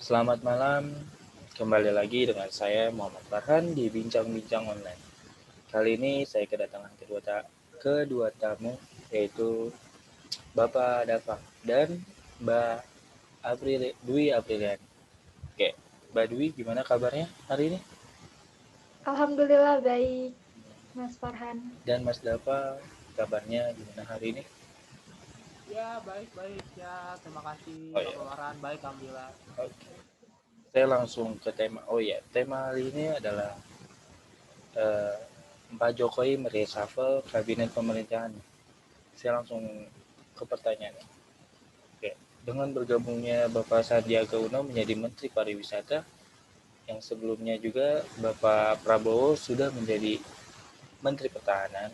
Selamat malam, kembali lagi dengan saya Muhammad Farhan di Bincang-Bincang Online. Kali ini saya kedatangan kedua tamu, yaitu Bapak Dafa dan Mbak Dwi Aprilian. Oke, Mbak Dwi gimana kabarnya hari ini? Alhamdulillah baik, Mas Farhan. Dan Mas Dafa kabarnya gimana hari ini? Ya, baik-baik ya. Terima kasih Oh ya, Bapak Farhan. Baik, alhamdulillah. oke. Saya langsung ke tema. Oh ya, tema hari ini adalah eh, Pak Jokowi mereshuffle kabinet pemerintahan. Saya langsung ke pertanyaannya. Oke. Dengan bergabungnya Bapak Sandiaga Uno menjadi Menteri Pariwisata, yang sebelumnya juga Bapak Prabowo sudah menjadi Menteri Pertahanan,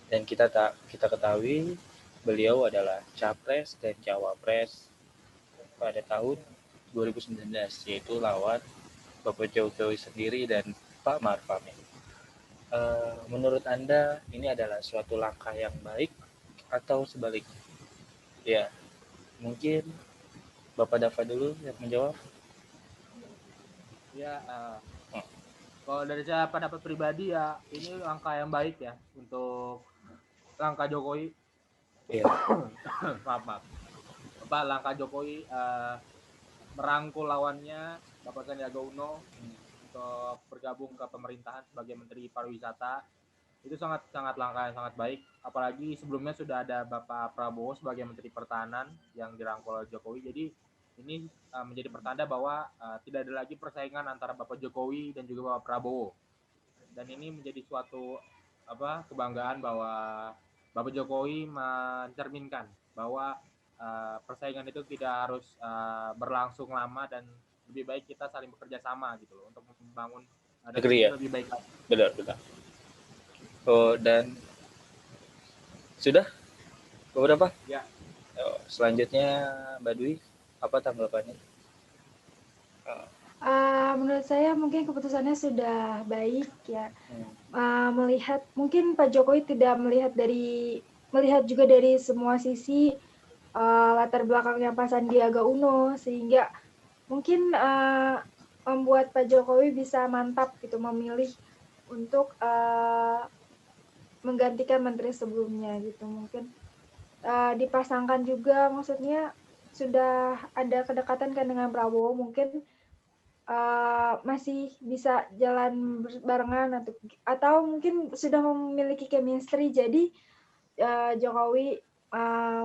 dan kita ketahui beliau adalah Capres dan Cawapres pada tahun 2019, yaitu lawan Bapak Jokowi sendiri dan Pak Maruf Amin. Menurut Anda ini adalah suatu langkah yang baik atau sebaliknya? Ya, mungkin Bapak Dava dulu yang menjawab. Ya, Hmm, kalau dari saya pendapat pribadi ya, ini langkah yang baik ya untuk langkah Jokowi. iya, maaf, maaf. Bapak langkah Jokowi merangkul lawannya Bapak Sandiaga Uno untuk bergabung ke pemerintahan sebagai Menteri Pariwisata. Itu sangat sangat langkah yang sangat baik. Apalagi sebelumnya sudah ada Bapak Prabowo sebagai Menteri Pertahanan yang dirangkul oleh Jokowi. Jadi ini menjadi pertanda bahwa tidak ada lagi persaingan antara Bapak Jokowi dan juga Bapak Prabowo. Dan ini menjadi suatu kebanggaan bahwa Bapak Jokowi mencerminkan bahwa persaingan itu tidak harus berlangsung lama dan lebih baik kita saling bekerja sama gitu loh untuk membangun negeri negeri ini ya, lebih baik lagi. benar benar. Oh, dan sudah beberapa. Ya, Oh, selanjutnya Mbak Dwi, apa tanggapannya? Oh, Menurut saya mungkin keputusannya sudah baik ya. hmm, Melihat mungkin Pak Jokowi tidak melihat juga dari semua sisi latar belakangnya Pak Sandiaga Uno sehingga mungkin membuat Pak Jokowi bisa mantap gitu memilih untuk menggantikan menteri sebelumnya gitu. Mungkin dipasangkan juga maksudnya sudah ada kedekatan kan dengan Prabowo mungkin masih bisa jalan barengan atau mungkin sudah memiliki chemistry jadi Jokowi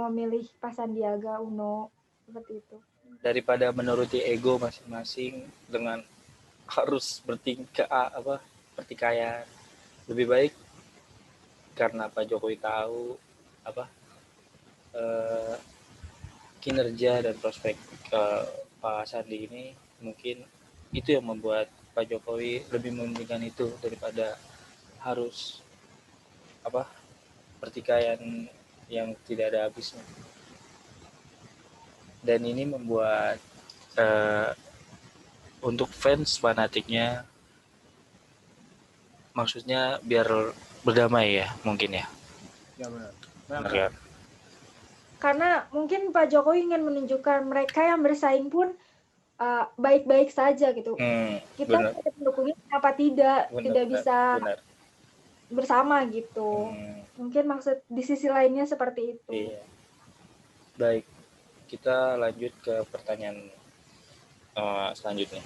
memilih Pak Sandiaga Uno seperti itu. daripada menuruti ego masing-masing dengan harus pertikaian, lebih baik karena Pak Jokowi tahu apa eh, kinerja dan prospek Pak Sandi ini, mungkin itu yang membuat Pak Jokowi lebih mementingkan itu daripada harus apa pertikaian yang tidak ada habisnya. Dan ini membuat eh, untuk fans fanatiknya, maksudnya biar berdamai ya mungkin ya, ya benar. benar Benar-benar. kan? Karena mungkin Pak Jokowi ingin menunjukkan mereka yang bersaing pun baik-baik saja gitu. Kita Benar, sebagai pendukungnya kenapa tidak benar, tidak benar, bisa benar. bersama gitu. Mungkin maksud di sisi lainnya seperti itu. Iya, baik. Kita lanjut ke pertanyaan selanjutnya.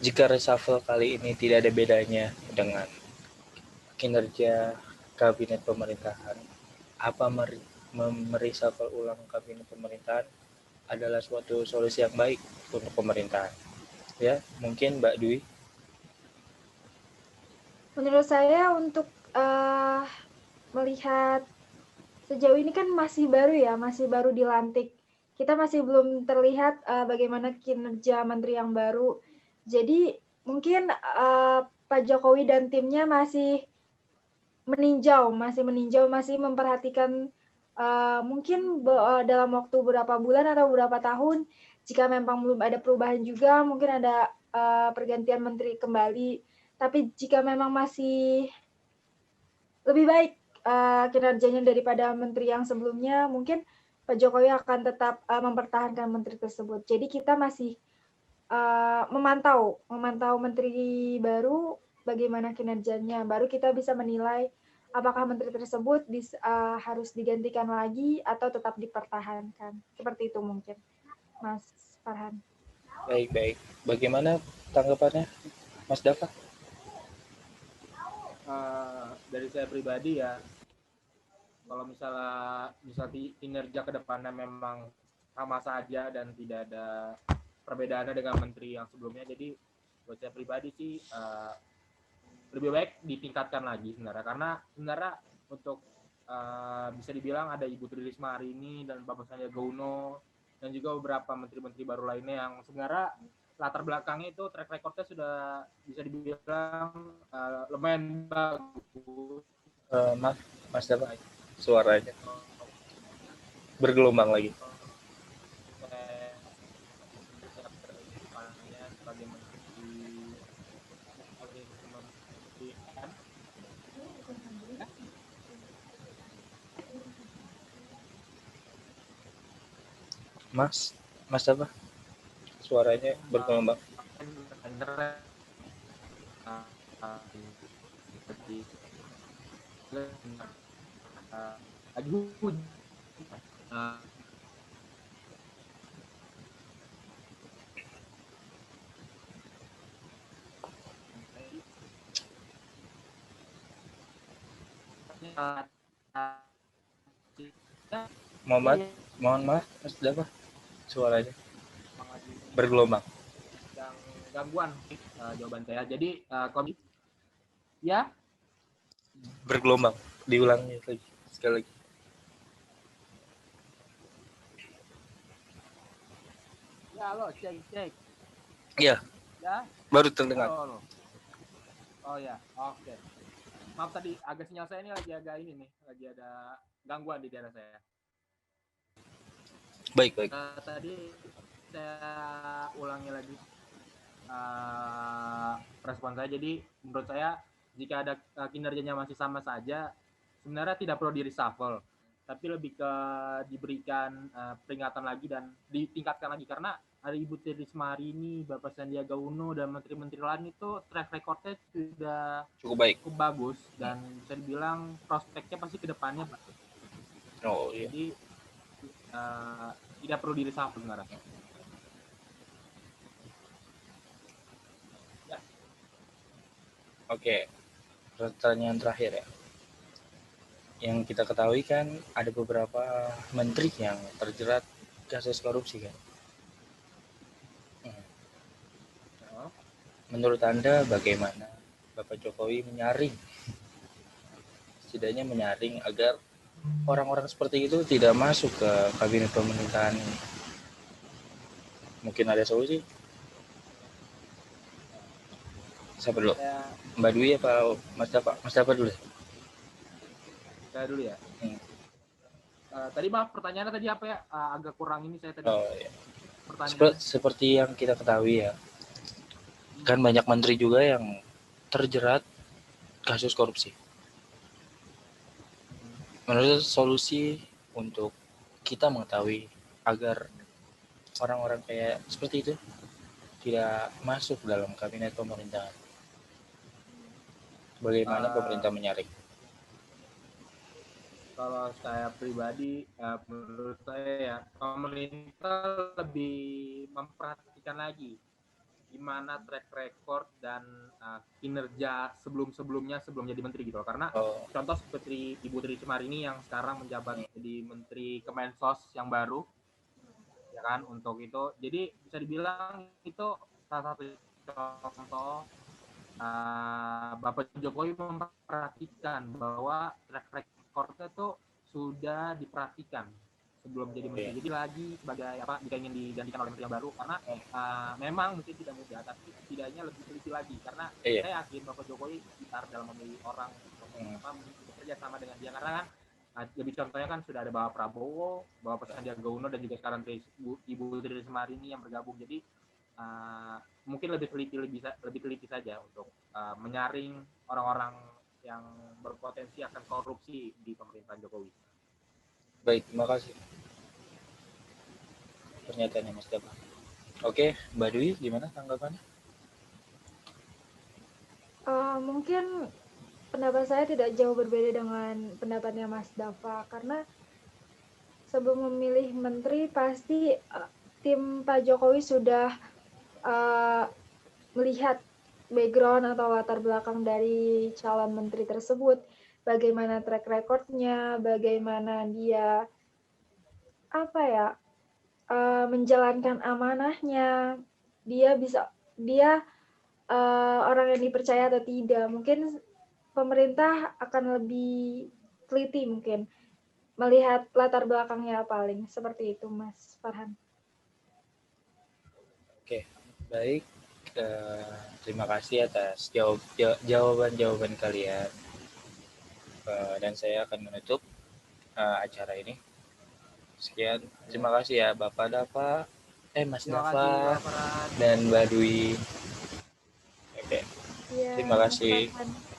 Jika reshuffle kali ini tidak ada bedanya dengan kinerja kabinet pemerintahan, apa mereshuffle ulang kabinet pemerintahan adalah suatu solusi yang baik untuk pemerintahan? Ya, mungkin Mbak Dwi. Menurut saya untuk melihat sejauh ini kan masih baru ya, masih baru dilantik. Kita masih belum terlihat bagaimana kinerja menteri yang baru. Jadi mungkin Pak Jokowi dan timnya masih meninjau, masih memperhatikan mungkin dalam waktu beberapa bulan atau beberapa tahun, jika memang belum ada perubahan juga, mungkin ada pergantian menteri kembali. Tapi jika memang masih lebih baik kinerjanya daripada menteri yang sebelumnya, mungkin Pak Jokowi akan tetap mempertahankan menteri tersebut. Jadi kita masih memantau menteri baru bagaimana kinerjanya, baru kita bisa menilai apakah menteri tersebut harus digantikan lagi atau tetap dipertahankan. Seperti itu mungkin, Mas Farhan. Baik. Bagaimana tanggapannya, Mas Dava? Dari saya pribadi ya, kalau misalnya kinerja ke depannya memang sama saja dan tidak ada perbedaannya dengan menteri yang sebelumnya, jadi buat saya pribadi sih lebih baik ditingkatkan lagi sebenarnya, karena sebenarnya untuk bisa dibilang ada Ibu Tri Risma hari ini dan Bapak Sandiaga Uno dan juga beberapa menteri-menteri baru lainnya yang sebenarnya latar belakangnya itu track recordnya sudah bisa dibilang lumayan bagus. Mas Dava, suaranya bergelombang lagi. Sebagai menteri Mas Dava, suaranya bergelombang. Mohon maaf, Mas Dava, suaranya bergelombang. Gangguan jawaban saya. Jadi ya Bergelombang. Diulangi lagi sekali lagi. Ya, halo, cek. Iya. Ya. Baru terdengar. Halo. Oh ya, oke. Maaf tadi agak sinyal saya ini lagi ada gangguan di daerah saya. Baik. Tadi saya ulangi lagi respon saya. Jadi menurut saya jika ada kinerjanya masih sama saja, sebenarnya tidak perlu di reshuffle, tapi lebih ke diberikan peringatan lagi dan ditingkatkan lagi, karena ada Ibu Tri Risma hari ini, Bapak Sandiaga Uno dan menteri-menteri lain itu track recordnya sudah cukup bagus dan bisa dibilang prospeknya pasti ke depannya bagus. Oh iya. Jadi tidak perlu di reshuffle sebenarnya. Ya. Oke. Pertanyaan terakhir ya. Yang kita ketahui kan ada beberapa menteri yang terjerat kasus korupsi kan. Menurut Anda bagaimana Bapak Jokowi setidaknya menyaring agar orang-orang seperti itu tidak masuk ke kabinet pemerintahan ini? Mungkin ada solusi? Siapa dulu? Mbak Dwi apa Mas Dava? Mas Dava dulu. Saya dulu ya. Tadi maaf pertanyaannya tadi apa ya? Agak kurang ini saya tadi. Oh iya. Seperti yang kita ketahui ya, kan banyak menteri juga yang terjerat kasus korupsi. Menurut solusi untuk kita mengetahui agar orang-orang kayak seperti itu tidak masuk dalam kabinet pemerintahan, bagaimana pemerintah menyaring? Kalau saya pribadi, menurut saya ya, pemerintah lebih memperhatikan lagi gimana track record dan kinerja sebelum-sebelumnya sebelum jadi menteri gitu loh. Karena contoh seperti Ibu Tri Risma ini yang sekarang menjabat jadi Menteri Kemensos yang baru, ya kan, untuk itu. Jadi bisa dibilang itu salah satu contoh Bapak Jokowi memperhatikan bahwa track recordnya tuh sudah diperhatikan sebelum jadi menteri. Jadi lagi sebagai jika ingin digantikan oleh menteri yang baru, karena memang mungkin tidak mudah, tapi setidaknya lebih teliti lagi, karena saya yakin Bapak Jokowi pintar dalam memilih orang bekerja sama dengan dia, karena kan lebih contohnya kan sudah ada Bapak Prabowo, Bapak Sandiaga Uno dan juga sekarang Ibu Tri Risma ini yang bergabung. Jadi mungkin lebih teliti saja untuk menyaring orang-orang yang berpotensi akan korupsi di pemerintahan Jokowi. Baik, terima kasih pernyataannya Mas Dava. Oke, Mbak Dwi gimana tanggapannya? Mungkin pendapat saya tidak jauh berbeda dengan pendapatnya Mas Dava, karena sebelum memilih menteri pasti tim Pak Jokowi sudah melihat background atau latar belakang dari calon menteri tersebut, bagaimana track recordnya, bagaimana dia menjalankan amanahnya, dia orang yang dipercaya atau tidak. Mungkin pemerintah akan lebih teliti mungkin melihat latar belakangnya paling seperti itu, Mas Farhan. Oke, baik. Terima kasih atas jawaban-jawaban kalian. Dan saya akan menutup acara ini. Sekian, terima kasih ya Bapak Dava, Mas Terima Dava kasih Pak Farhan. dan Mbak Dwi. Oke, Iya, terima Mas kasih. Farhan.